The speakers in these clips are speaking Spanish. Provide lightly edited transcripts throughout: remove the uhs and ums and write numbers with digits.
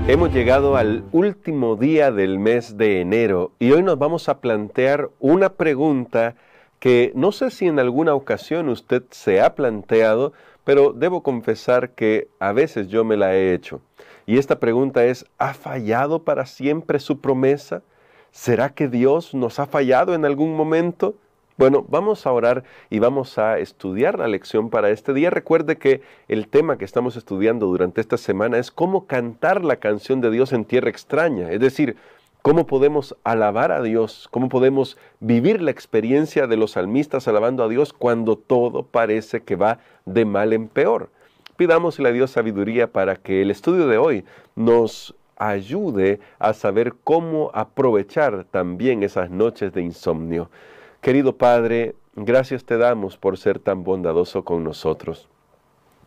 Hemos llegado al último día del mes de enero y hoy nos vamos a plantear una pregunta que no sé si en alguna ocasión usted se ha planteado, pero debo confesar que a veces yo me la he hecho. Y esta pregunta es, ¿ha fallado para siempre su promesa? ¿Será que Dios nos ha fallado en algún momento? Bueno, vamos a orar y vamos a estudiar la lección para este día. Recuerde que el tema que estamos estudiando durante esta semana es cómo cantar la canción de Dios en tierra extraña. Es decir, cómo podemos alabar a Dios, cómo podemos vivir la experiencia de los salmistas alabando a Dios cuando todo parece que va de mal en peor. Pidámosle a Dios sabiduría para que el estudio de hoy nos ayude a saber cómo aprovechar también esas noches de insomnio. Querido Padre, gracias te damos por ser tan bondadoso con nosotros.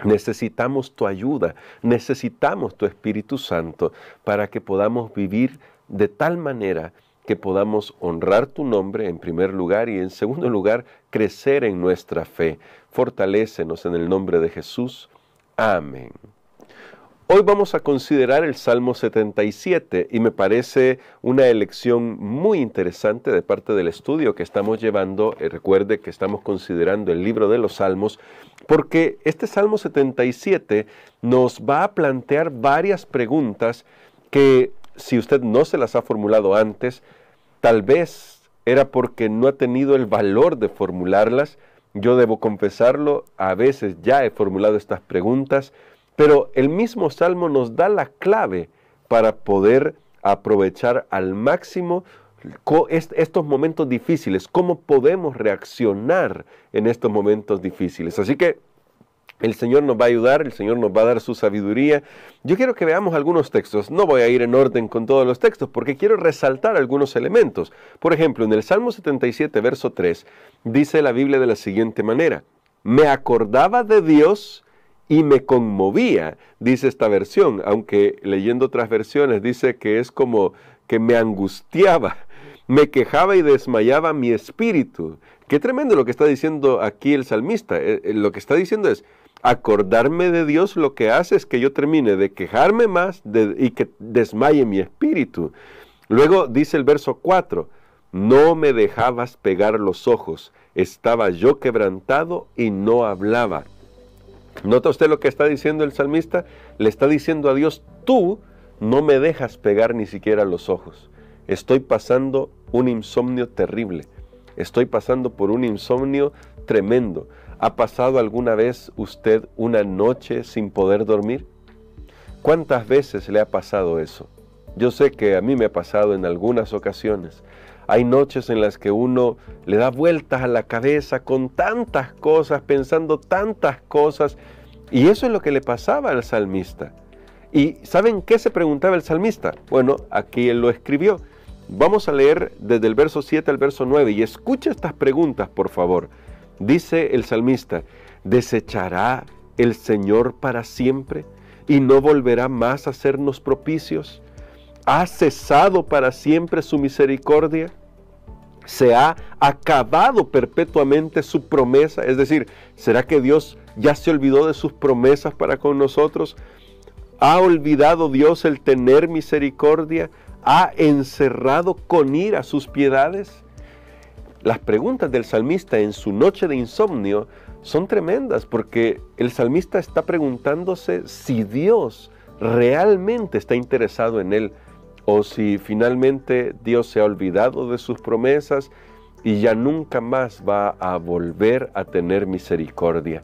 Necesitamos tu ayuda, necesitamos tu Espíritu Santo para que podamos vivir de tal manera que podamos honrar tu nombre en primer lugar y en segundo lugar crecer en nuestra fe. Fortalécenos en el nombre de Jesús. Amén. Hoy vamos a considerar el Salmo 77 y me parece una elección muy interesante de parte del estudio que estamos llevando. Recuerde que estamos considerando el libro de los Salmos porque este Salmo 77 nos va a plantear varias preguntas que si usted no se las ha formulado antes, tal vez era porque no ha tenido el valor de formularlas. Yo debo confesarlo, a veces ya he formulado estas preguntas, pero el mismo Salmo nos da la clave para poder aprovechar al máximo estos momentos difíciles, cómo podemos reaccionar en estos momentos difíciles. Así que el Señor nos va a ayudar, el Señor nos va a dar su sabiduría. Yo quiero que veamos algunos textos. No voy a ir en orden con todos los textos porque quiero resaltar algunos elementos. Por ejemplo, en el Salmo 77, verso 3, dice la Biblia de la siguiente manera: me acordaba de Dios y me conmovía, dice esta versión, aunque leyendo otras versiones dice que es como que me angustiaba, me quejaba y desmayaba mi espíritu. Qué tremendo lo que está diciendo aquí el salmista. Lo que está diciendo es, acordarme de Dios lo que hace es que yo termine de quejarme más y que desmaye mi espíritu. Luego dice el verso 4, no me dejabas pegar los ojos, estaba yo quebrantado y no hablaba. ¿Nota usted lo que está diciendo el salmista? Le está diciendo a Dios, tú no me dejas pegar ni siquiera los ojos. Estoy pasando un insomnio terrible. Estoy pasando por un insomnio tremendo. ¿Ha pasado alguna vez usted una noche sin poder dormir? ¿Cuántas veces le ha pasado eso? Yo sé que a mí me ha pasado en algunas ocasiones. Hay noches en las que uno le da vueltas a la cabeza con tantas cosas, pensando tantas cosas, y eso es lo que le pasaba al salmista. ¿Y saben qué se preguntaba el salmista? Bueno, aquí él lo escribió. Vamos a leer desde el verso 7 al verso 9, y escucha estas preguntas, por favor. Dice el salmista, ¿desechará el Señor para siempre y no volverá más a hacernos propicios? ¿Ha cesado para siempre su misericordia? ¿Se ha acabado perpetuamente su promesa? Es decir, ¿será que Dios ya se olvidó de sus promesas para con nosotros? ¿Ha olvidado Dios el tener misericordia? ¿Ha encerrado con ira sus piedades? Las preguntas del salmista en su noche de insomnio son tremendas porque el salmista está preguntándose si Dios realmente está interesado en él, o si finalmente Dios se ha olvidado de sus promesas y ya nunca más va a volver a tener misericordia.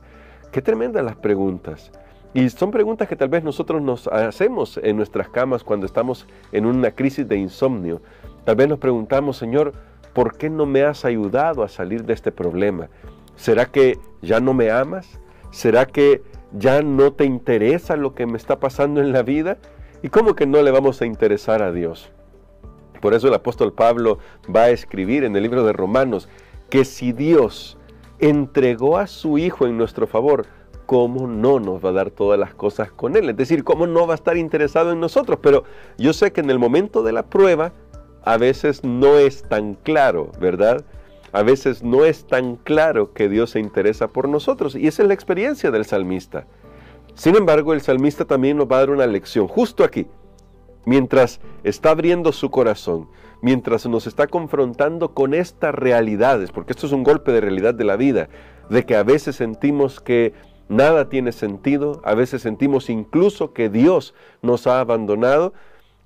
Qué tremendas las preguntas. Y son preguntas que tal vez nosotros nos hacemos en nuestras camas cuando estamos en una crisis de insomnio. Tal vez nos preguntamos, Señor, ¿por qué no me has ayudado a salir de este problema? ¿Será que ya no me amas? ¿Será que ya no te interesa lo que me está pasando en la vida? ¿Y cómo que no le vamos a interesar a Dios? Por eso el apóstol Pablo va a escribir en el libro de Romanos que si Dios entregó a su Hijo en nuestro favor, ¿cómo no nos va a dar todas las cosas con Él? Es decir, ¿cómo no va a estar interesado en nosotros? Pero yo sé que en el momento de la prueba a veces no es tan claro, ¿verdad? A veces no es tan claro que Dios se interesa por nosotros. Y esa es la experiencia del salmista. Sin embargo, el salmista también nos va a dar una lección justo aquí, mientras está abriendo su corazón, mientras nos está confrontando con estas realidades, porque esto es un golpe de realidad de la vida, de que a veces sentimos que nada tiene sentido, a veces sentimos incluso que Dios nos ha abandonado.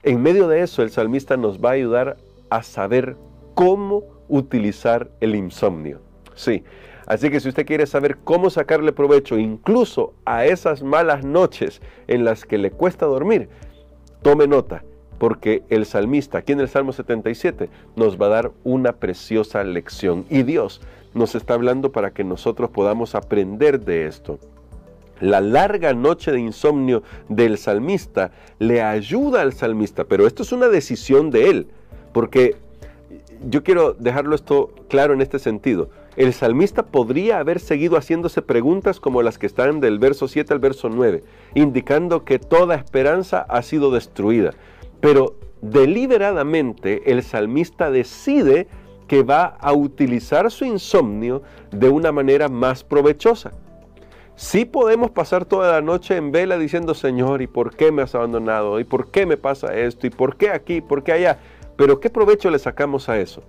En medio de eso, el salmista nos va a ayudar a saber cómo utilizar el insomnio. Sí, así que si usted quiere saber cómo sacarle provecho incluso a esas malas noches en las que le cuesta dormir, tome nota, porque el salmista, aquí en el Salmo 77, nos va a dar una preciosa lección. Y Dios nos está hablando para que nosotros podamos aprender de esto. La larga noche de insomnio del salmista le ayuda al salmista, pero esto es una decisión de él, porque yo quiero dejarlo esto claro en este sentido. El salmista podría haber seguido haciéndose preguntas como las que están del verso 7 al verso 9, indicando que toda esperanza ha sido destruida. Pero deliberadamente el salmista decide que va a utilizar su insomnio de una manera más provechosa. Sí podemos pasar toda la noche en vela diciendo, Señor, ¿y por qué me has abandonado? ¿Y por qué me pasa esto? ¿Y por qué aquí? ¿Por qué allá? Pero ¿qué provecho le sacamos a eso?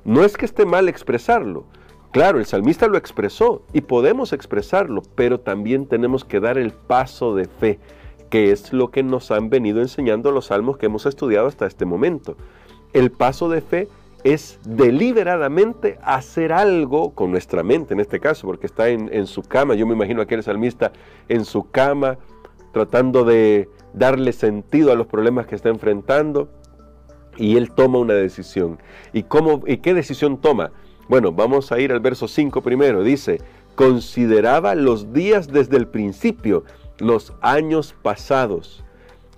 No es que esté mal expresarlo. Claro, el salmista lo expresó y podemos expresarlo, pero también tenemos que dar el paso de fe, que es lo que nos han venido enseñando los salmos que hemos estudiado hasta este momento. El paso de fe es deliberadamente hacer algo con nuestra mente, en este caso, porque está en su cama. Yo me imagino a aquel salmista en su cama, tratando de darle sentido a los problemas que está enfrentando, y él toma una decisión. ¿Y qué decisión toma? Bueno, vamos a ir al verso 5 primero. Dice, consideraba los días desde el principio, los años pasados.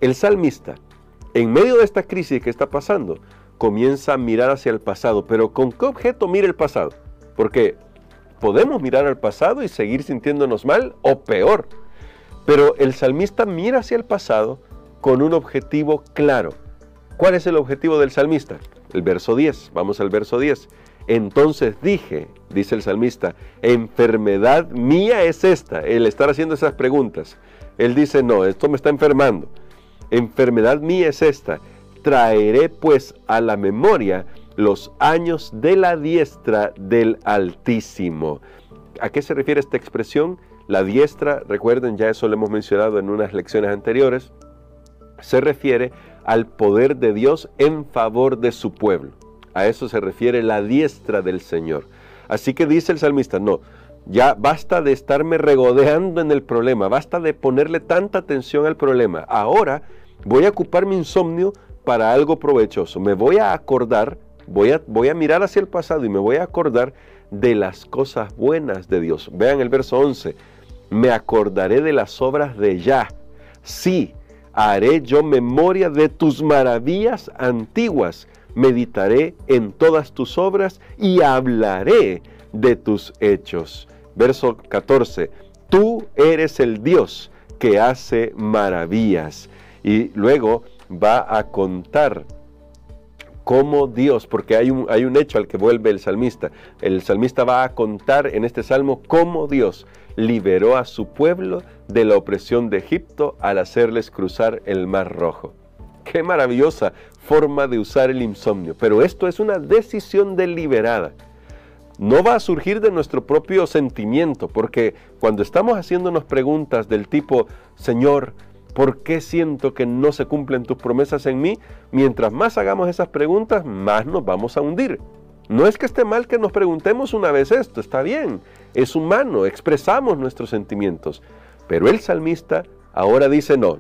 El salmista, en medio de esta crisis que está pasando, comienza a mirar hacia el pasado. Pero ¿con qué objeto mira el pasado? Porque podemos mirar al pasado y seguir sintiéndonos mal o peor. Pero el salmista mira hacia el pasado con un objetivo claro. ¿Cuál es el objetivo del salmista? El verso 10. Vamos al verso 10. Entonces dije, dice el salmista, enfermedad mía es esta. El estar haciendo esas preguntas. Él dice, no, esto me está enfermando. Enfermedad mía es esta. Traeré pues a la memoria los años de la diestra del Altísimo. ¿A qué se refiere esta expresión? La diestra, recuerden, ya eso lo hemos mencionado en unas lecciones anteriores, se refiere al poder de Dios en favor de su pueblo. A eso se refiere la diestra del Señor. Así que dice el salmista, no, ya basta de estarme regodeando en el problema, basta de ponerle tanta atención al problema. Ahora voy a ocupar mi insomnio para algo provechoso. Me voy a acordar, voy a mirar hacia el pasado y me voy a acordar de las cosas buenas de Dios. Vean el verso 11. Me acordaré de las obras de Yah. Sí, haré yo memoria de tus maravillas antiguas. Meditaré en todas tus obras y hablaré de tus hechos. Verso 14. Tú eres el Dios que hace maravillas. Y luego va a contar cómo Dios, porque hay un hecho al que vuelve el salmista. El salmista va a contar en este salmo cómo Dios liberó a su pueblo de la opresión de Egipto al hacerles cruzar el Mar Rojo. Qué maravillosa forma de usar el insomnio. Pero esto es una decisión deliberada. No va a surgir de nuestro propio sentimiento, porque cuando estamos haciéndonos preguntas del tipo, Señor, ¿por qué siento que no se cumplen tus promesas en mí? Mientras más hagamos esas preguntas, más nos vamos a hundir. No es que esté mal que nos preguntemos una vez esto, está bien, es humano, expresamos nuestros sentimientos. Pero el salmista ahora dice, no,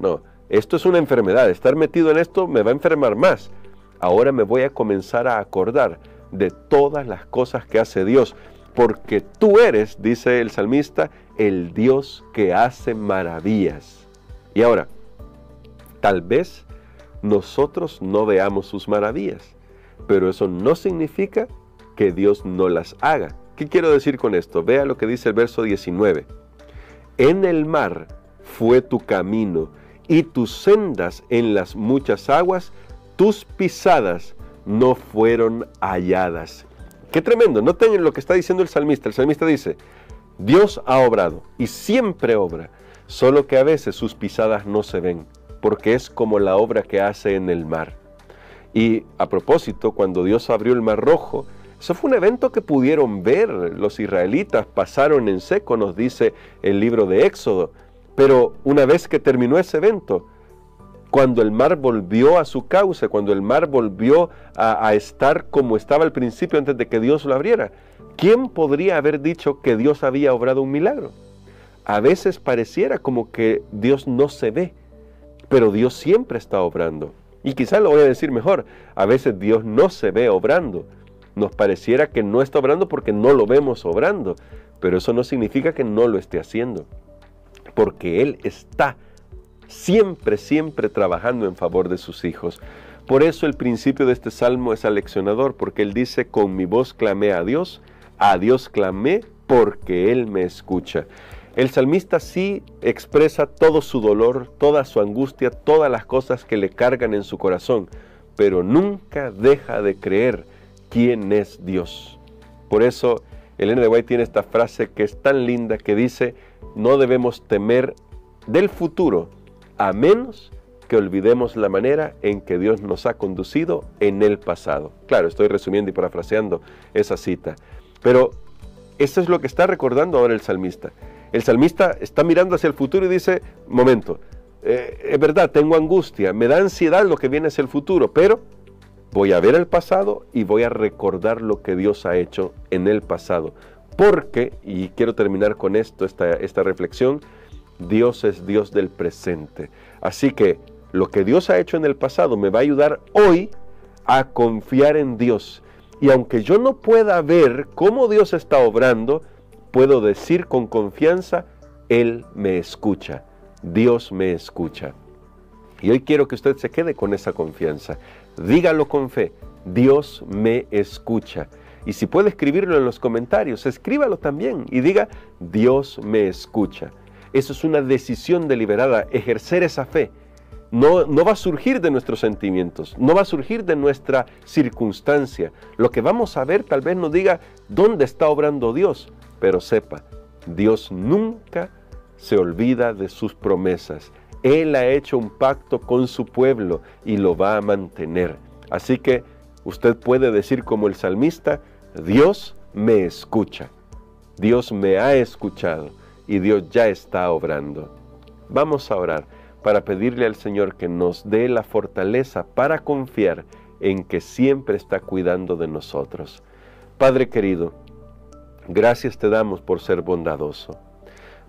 esto es una enfermedad, estar metido en esto me va a enfermar más. Ahora me voy a comenzar a acordar de todas las cosas que hace Dios, porque tú eres, dice el salmista, el Dios que hace maravillas. Y ahora, tal vez nosotros no veamos sus maravillas, pero eso no significa que Dios no las haga. ¿Qué quiero decir con esto? Vea lo que dice el verso 19. En el mar fue tu camino, y tus sendas en las muchas aguas, tus pisadas no fueron halladas. ¡Qué tremendo! Noten lo que está diciendo el salmista. El salmista dice, Dios ha obrado y siempre obra, solo que a veces sus pisadas no se ven, porque es como la obra que hace en el mar. Y a propósito, cuando Dios abrió el Mar Rojo, eso fue un evento que pudieron ver los israelitas, pasaron en seco, nos dice el libro de Éxodo. Pero una vez que terminó ese evento, cuando el mar volvió a su cauce, cuando el mar volvió a estar como estaba al principio antes de que Dios lo abriera, ¿quién podría haber dicho que Dios había obrado un milagro? A veces pareciera como que Dios no se ve, pero Dios siempre está obrando. Y quizás lo voy a decir mejor, a veces Dios no se ve obrando. Nos pareciera que no está obrando porque no lo vemos obrando, pero eso no significa que no lo esté haciendo, porque Él está siempre trabajando en favor de sus hijos. Por eso el principio de este salmo es aleccionador, porque Él dice: con mi voz clamé a Dios clamé porque Él me escucha. El salmista sí expresa todo su dolor, toda su angustia, todas las cosas que le cargan en su corazón, pero nunca deja de creer quién es Dios. Por eso Ellen White tiene esta frase que es tan linda que dice: no debemos temer del futuro, a menos que olvidemos la manera en que Dios nos ha conducido en el pasado. Claro, estoy resumiendo y parafraseando esa cita, pero eso es lo que está recordando ahora el salmista. El salmista está mirando hacia el futuro y dice: momento, es verdad, tengo angustia, me da ansiedad lo que viene hacia el futuro, pero voy a ver el pasado y voy a recordar lo que Dios ha hecho en el pasado. Porque, y quiero terminar con esto, esta reflexión, Dios es Dios del presente. Así que lo que Dios ha hecho en el pasado me va a ayudar hoy a confiar en Dios. Y aunque yo no pueda ver cómo Dios está obrando, puedo decir con confianza: Él me escucha, Dios me escucha. Y hoy quiero que usted se quede con esa confianza. Dígalo con fe: Dios me escucha. Y si puede escribirlo en los comentarios, escríbalo también y diga: Dios me escucha. Eso es una decisión deliberada, ejercer esa fe. No va a surgir de nuestros sentimientos, no va a surgir de nuestra circunstancia. Lo que vamos a ver tal vez nos diga dónde está obrando Dios, pero sepa, Dios nunca se olvida de sus promesas. Él ha hecho un pacto con su pueblo y lo va a mantener. Así que usted puede decir como el salmista: Dios me escucha, Dios me ha escuchado y Dios ya está obrando. Vamos a orar para pedirle al Señor que nos dé la fortaleza para confiar en que siempre está cuidando de nosotros. Padre querido, gracias te damos por ser bondadoso.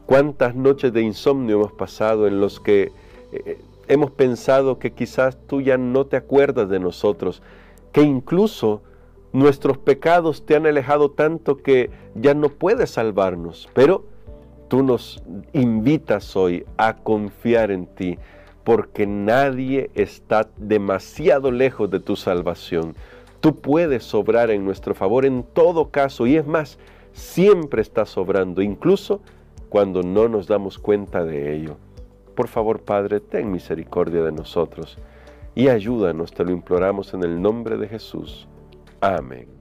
Cuántas noches de insomnio hemos pasado en los que hemos pensado que quizás tú ya no te acuerdas de nosotros, que incluso nuestros pecados te han alejado tanto que ya no puedes salvarnos, pero tú nos invitas hoy a confiar en ti, porque nadie está demasiado lejos de tu salvación. Tú puedes obrar en nuestro favor en todo caso, y es más, siempre estás obrando, incluso cuando no nos damos cuenta de ello. Por favor, Padre, ten misericordia de nosotros y ayúdanos, te lo imploramos en el nombre de Jesús. Amén.